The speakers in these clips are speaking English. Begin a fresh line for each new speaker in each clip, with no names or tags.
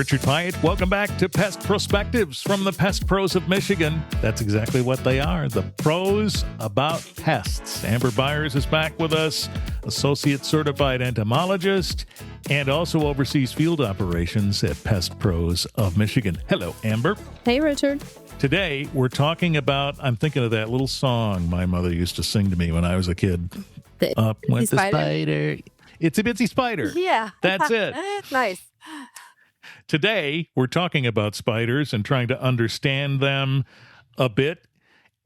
Richard Pyatt. Welcome back to Pest Prospectives from the Pest Pros of Michigan. That's exactly what they are, the pros about pests. Amber Byars is back with us, Associate Certified Entomologist, and also oversees field operations at Pest Pros of Michigan. Hello, Amber.
Hey, Richard.
Today, we're talking about, I'm thinking of that little song my mother used to sing to me when I was a kid. Up went the spider. It's a bitsy spider.
Yeah.
That's it.
Nice.
Today, we're talking about spiders and trying to understand them a bit.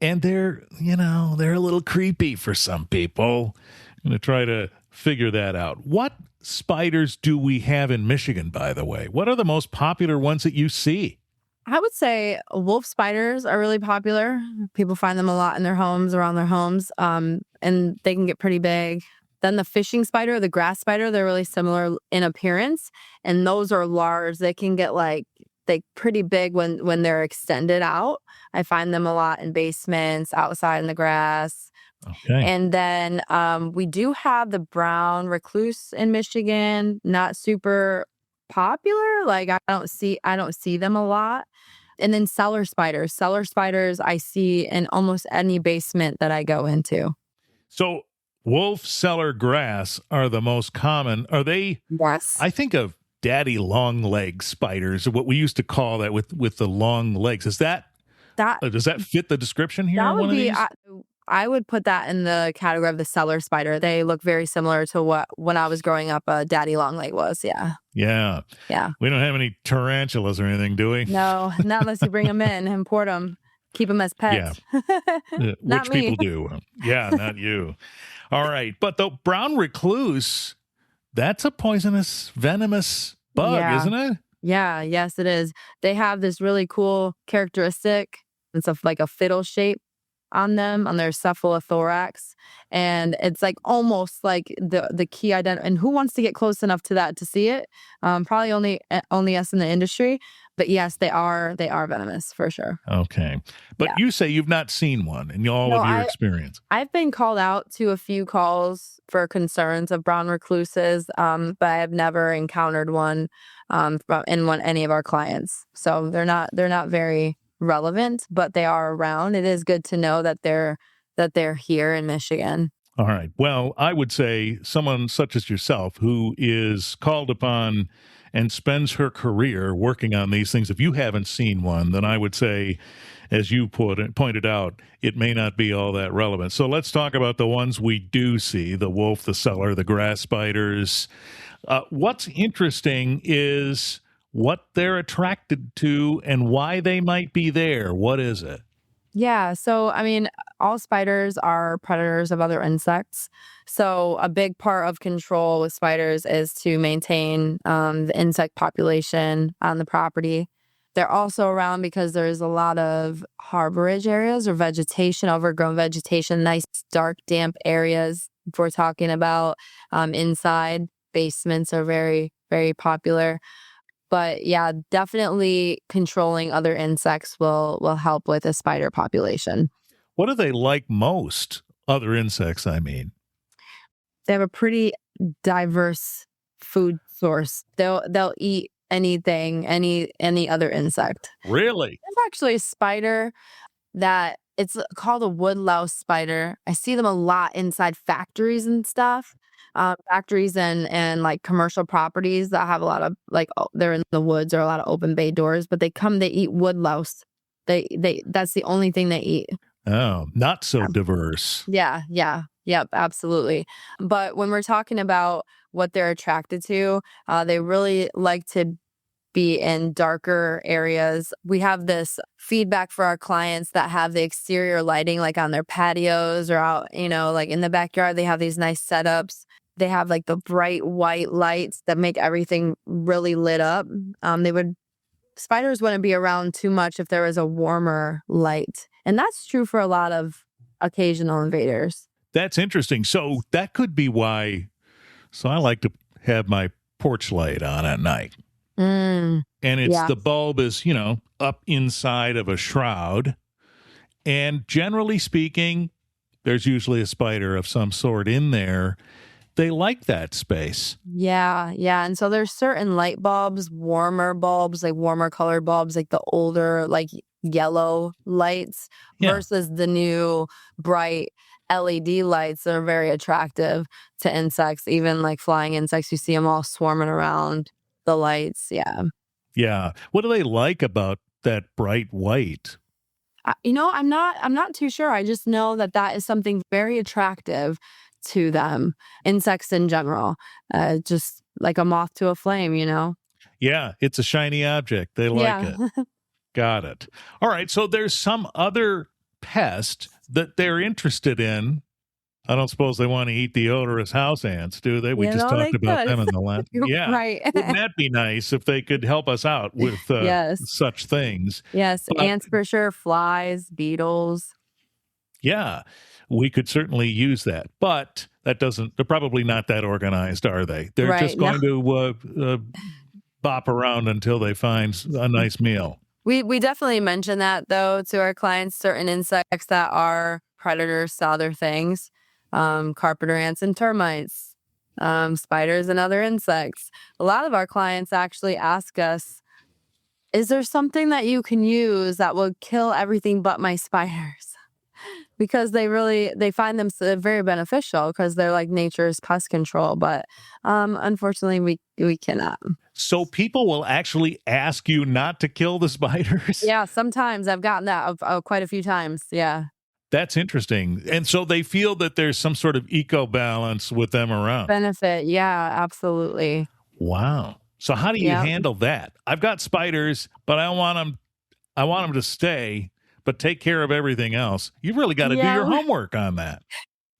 And they're a little creepy for some people. I'm going to try to figure that out. What spiders do we have in Michigan, by the way? What are the most popular ones that you see?
I would say wolf spiders are really popular. People find them a lot in their homes, around their homes, and they can get pretty big. Then the fishing spider, the grass spider, they're really similar in appearance, and those are large. They can get like pretty big when they're extended out. I find them a lot in basements, outside in the grass.
Okay.
And then we do have the brown recluse in Michigan. Not super popular. Like I don't see them a lot. And then cellar spiders. Cellar spiders I see in almost any basement that I go into.
So wolf, cellar, grass are the most common. Are they?
Yes.
I think of daddy long leg spiders, what we used to call that with the long legs. Is that does that fit the description here?
That would be. I would put that in the category of the cellar spider. They look very similar to what when I was growing up a daddy long leg was. Yeah.
Yeah.
Yeah.
We don't have any tarantulas or anything, do we?
No, not unless you bring them in, import them, keep them as pets.
Yeah. Which people do. Yeah, not you. All right. But the brown recluse, that's a poisonous, venomous bug, isn't it?
Yeah. Yes, it is. They have this really cool characteristic. It's like a fiddle shape on them, on their cephalothorax, and it's like almost like the key identity. And who wants to get close enough to that to see it? Probably only us in the industry. But yes, they are venomous for sure.
Okay, but you say you've not seen one in all of your experience.
I've been called out to a few calls for concerns of brown recluses, but I have never encountered one in any of our clients. So they're not very relevant, but they are around. It is good to know that they're here in Michigan.
All right. Well, I would say someone such as yourself who is called upon and spends her career working on these things, if you haven't seen one, then I would say, as you pointed out, it may not be all that relevant. So let's talk about the ones we do see, the wolf, the cellar, the grass spiders. What's interesting is what they're attracted to and why they might be there. What is it?
Yeah. So, I mean, all spiders are predators of other insects. So a big part of control with spiders is to maintain the insect population on the property. They're also around because there's a lot of harborage areas or vegetation, overgrown vegetation, nice, dark, damp areas. If we're talking about inside, basements are very, very popular. But yeah, definitely controlling other insects will help with a spider population.
What do they like most? Other insects, I mean.
They have a pretty diverse food source. They'll eat anything, any other insect.
Really?
There's actually a spider that it's called a woodlouse spider. I see them a lot inside factories and stuff. Factories and like commercial properties that have a lot of they're in the woods or a lot of open bay doors, but they eat woodlouse. They that's the only thing they eat.
Oh, not so diverse.
Yeah. Yep, absolutely. But when we're talking about what they're attracted to, they really like to be in darker areas. We have this feedback for our clients that have the exterior lighting, like on their patios or out, like in the backyard. They have these nice setups. They have like the bright white lights that make everything really lit up. Spiders wouldn't be around too much if there was a warmer light. And that's true for a lot of occasional invaders.
That's interesting. So that could be why. So I like to have my porch light on at night. And the bulb is, up inside of a shroud. And generally speaking, there's usually a spider of some sort in there. they like that space.
Yeah, yeah, and so there's certain light bulbs, warmer bulbs, like warmer colored bulbs, like the older, like yellow lights
Yeah.
versus the new bright LED lights that are very attractive to insects, even like flying insects. You see them all swarming around the lights. Yeah.
Yeah. What do they like about that bright white?
I'm not too sure. I just know that that is something very attractive to them, insects in general. Just like a moth to a flame.
Yeah, it's a shiny object. They like
Yeah.
it. Got it. All right. So there's some other pest that they're interested in. I don't suppose they want to eat the odorous house ants, do they? We just
They
talked about
could.
them in the last.
You're
Yeah.
right.
Wouldn't that be nice if they could help us out with
Yes.
such things?
Yes.
But
Ants for sure, flies, beetles.
yeah, we could certainly use that. But that doesn't, they're probably not that organized, are they? They're
Right.
just
No.
going to bop around until they find a nice meal.
We definitely mention that though to our clients, certain insects that are predators to other things. Carpenter ants and termites, spiders and other insects. A lot of our clients actually ask us, is there something that you can use that will kill everything but my spiders? Because they find them very beneficial because they're like nature's pest control. But unfortunately, we cannot.
So people will actually ask you not to kill the spiders?
Yeah, sometimes I've gotten that quite a few times. Yeah.
That's interesting. And so they feel that there's some sort of eco balance with them around.
Benefit. Yeah, absolutely.
Wow. So how do you
Yeah.
handle that? I've got spiders, but I want them to stay, but take care of everything else. You've really got to do your
Yeah.
homework on that.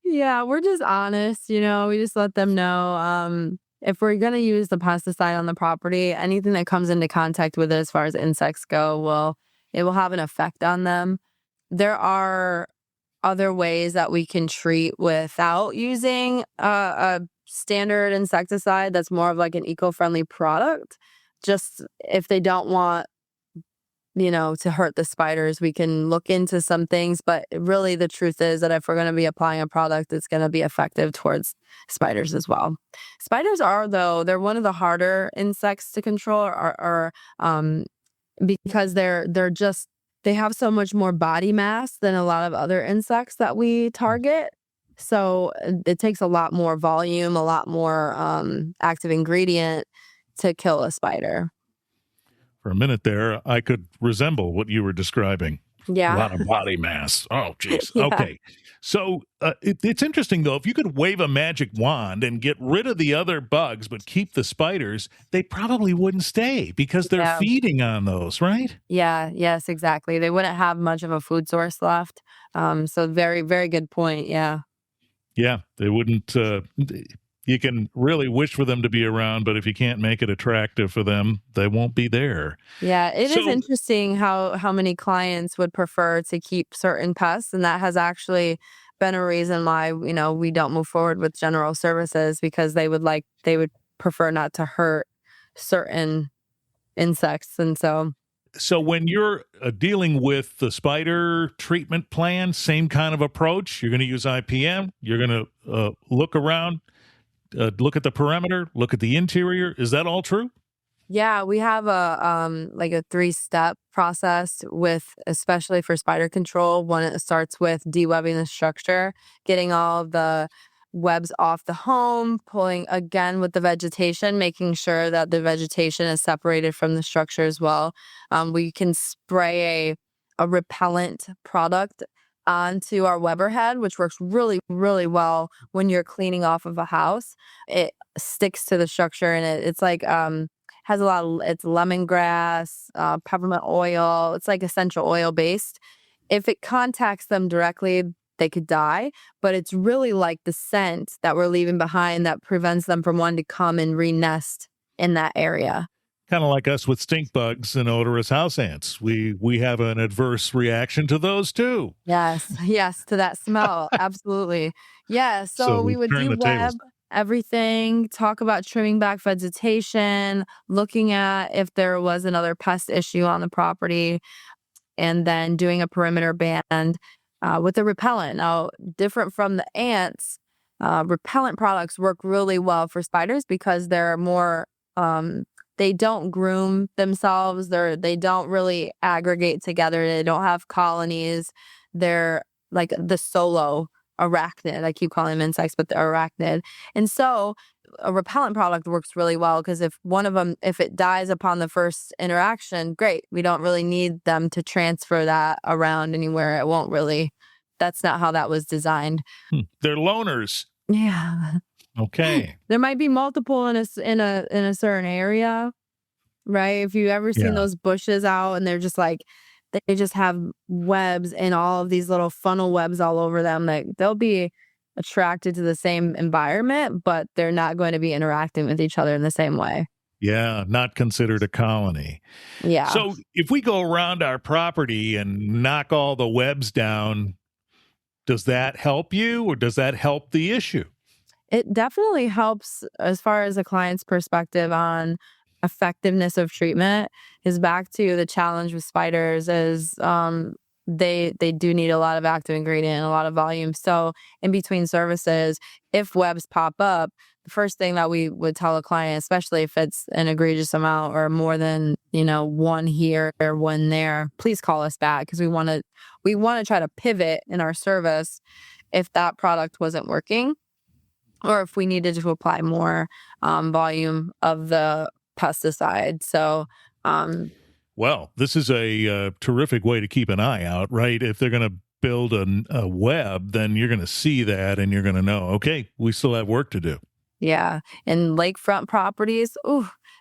Yeah, we're just honest, we just let them know, if we're gonna use the pesticide on the property, anything that comes into contact with it as far as insects go, it will have an effect on them. There are other ways that we can treat without using a standard insecticide that's more of like an eco-friendly product. Just if they don't want to hurt the spiders, we can look into some things. But really, the truth is that if we're going to be applying a product, it's going to be effective towards spiders as well. Spiders are, though, they're one of the harder insects to control, because they have so much more body mass than a lot of other insects that we target. So it takes a lot more volume, a lot more active ingredient to kill a spider.
For a minute there, I could resemble what you were describing. A
Yeah.
lot of body mass. Oh, geez.
Yeah.
Okay. So it's interesting, though. If you could wave a magic wand and get rid of the other bugs, but keep the spiders, they probably wouldn't stay because they're
Yeah.
feeding on those, right?
Yeah, yes, exactly. They wouldn't have much of a food source left. So very, very good point. Yeah.
Yeah, they wouldn't. You can really wish for them to be around, but if you can't make it attractive for them, they won't be there.
Yeah, it is
So,
interesting how many clients would prefer to keep certain pests, and that has actually been a reason why, we don't move forward with general services because they would prefer not to hurt certain insects. And so
so when you're dealing with the spider treatment plan, same kind of approach. You're going to use IPM. You're going to look around, look at the perimeter, look at the interior. Is that all true?
yeah, we have a 3-step process with, especially for spider control. One, it starts with dewebbing the structure, getting all of the webs off the home, pulling again with the vegetation, making sure that the vegetation is separated from the structure as well. We can spray a repellent product onto our Weber head, which works really, really well when you're cleaning off of a house. It sticks to the structure, and it's like has a lot of, it's lemongrass, peppermint oil. It's like essential oil based. If it contacts them directly, they could die, but it's really like the scent that we're leaving behind that prevents them from wanting to come and re-nest in that area.
Kind of like us with stink bugs and odorous house ants. We have an adverse reaction to those too.
Yes, yes, to that smell. Absolutely. Yeah,
So
so we
we've
would
turned the
de-web
tables.
everything, talk about trimming back vegetation, looking at if there was another pest issue on the property, and then doing a perimeter band with a repellent. Now, different from the ants, repellent products work really well for spiders because they're more, they don't groom themselves. They don't really aggregate together. They don't have colonies. They're like the solo arachnid. I keep calling them insects, but they're arachnid. And so a repellent product works really well because if one of them, if it dies upon the first interaction, great. We don't really need them to transfer that around anywhere. It won't really, that's not how that was designed.
They're loners.
Yeah.
Okay.
There might be multiple in a certain area, right? If you ever seen those bushes out and they're just like, they just have webs and all of these little funnel webs all over them, like they'll be attracted to the same environment, but they're not going to be interacting with each other in the same way.
Yeah, not considered a colony.
Yeah.
So if we go around our property and knock all the webs down, does that help you or does that help the issue?
It definitely helps as far as a client's perspective on effectiveness of treatment. Is back to the challenge with spiders is they do need a lot of active ingredient and a lot of volume. So in between services, if webs pop up, the first thing that we would tell a client, especially if it's an egregious amount or more than, one here or one there, please call us back because we want to try to pivot in our service if that product wasn't working, or if we needed to apply more volume of the pesticide. So,
well, this is a terrific way to keep an eye out, right? If they're going to build a web, then you're going to see that and you're going to know, okay, we still have work to do.
Yeah. And lakefront properties,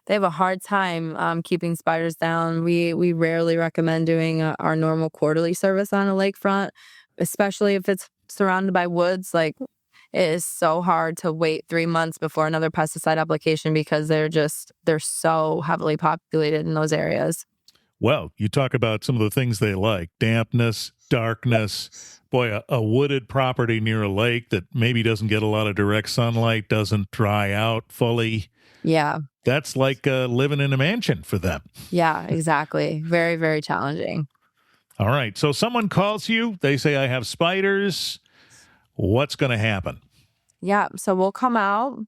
they have a hard time keeping spiders down. We rarely recommend doing our normal quarterly service on a lakefront, especially if it's surrounded by woods. Like, it is so hard to wait 3 months before another pesticide application because they're so heavily populated in those areas.
Well, you talk about some of the things they like: dampness, darkness. Boy, a wooded property near a lake that maybe doesn't get a lot of direct sunlight, doesn't dry out fully.
Yeah.
That's like living in a mansion for them.
Yeah, exactly. Very, very challenging.
All right. So someone calls you, they say, I have spiders. What's going to happen?
Yeah. So we'll come out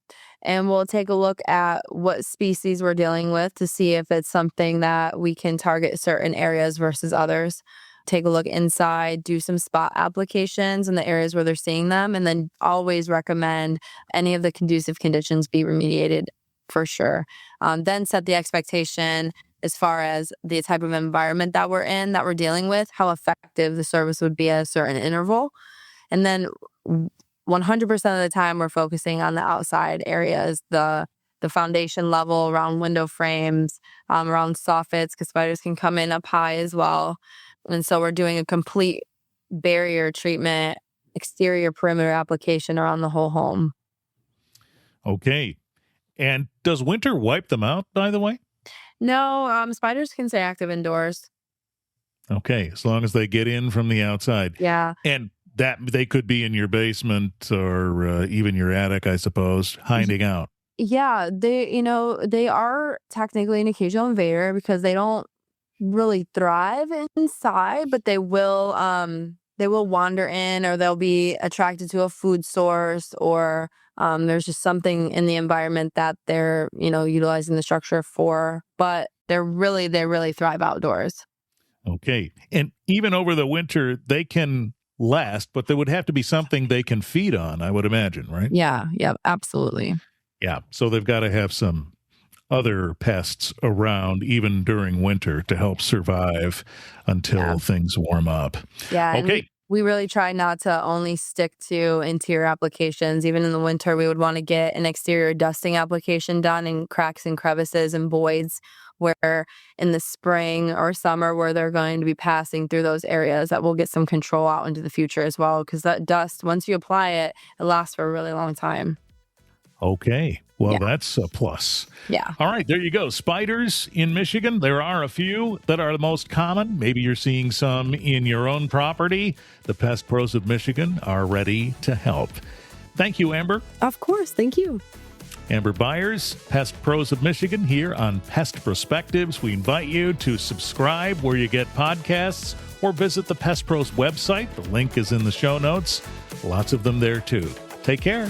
and we'll take a look at what species we're dealing with to see if it's something that we can target certain areas versus others. Take a look inside, do some spot applications in the areas where they're seeing them, and then always recommend any of the conducive conditions be remediated for sure. Then set the expectation as far as the type of environment that we're in, that we're dealing with, how effective the service would be at a certain interval. And then 100% of the time, we're focusing on the outside areas, the foundation level, around window frames, around soffits, because spiders can come in up high as well. And so we're doing a complete barrier treatment, exterior perimeter application around the whole home.
Okay. And does winter wipe them out, by the way?
No, spiders can stay active indoors.
Okay, as long as they get in from the outside.
Yeah.
And that they could be in your basement or even your attic, I suppose, hiding out.
Yeah, they are technically an occasional invader because they don't really thrive inside, but they will wander in, or they'll be attracted to a food source, or there's just something in the environment that they're utilizing the structure for. But they really thrive outdoors.
Okay, and even over the winter, they can last, but there would have to be something they can feed on, I would imagine, right?
Yeah, absolutely.
Yeah, so they've got to have some other pests around even during winter to help survive until things warm up.
Yeah.
Okay.
We really try not to only stick to interior applications. Even in the winter, we would want to get an exterior dusting application done in cracks and crevices and voids, where in the spring or summer where they're going to be passing through those areas, that will get some control out into the future as well. Because that dust, once you apply it, it lasts for a really long time.
Okay. Well, that's a plus.
Yeah.
All right. There you go. Spiders in Michigan. There are a few that are the most common. Maybe you're seeing some in your own property. The Pest Pros of Michigan are ready to help. Thank you, Amber.
Of course. Thank you.
Amber Byars, Pest Pros of Michigan, here on Pest Prospectives. We invite you to subscribe where you get podcasts or visit the Pest Pros website. The link is in the show notes. Lots of them there, too. Take care.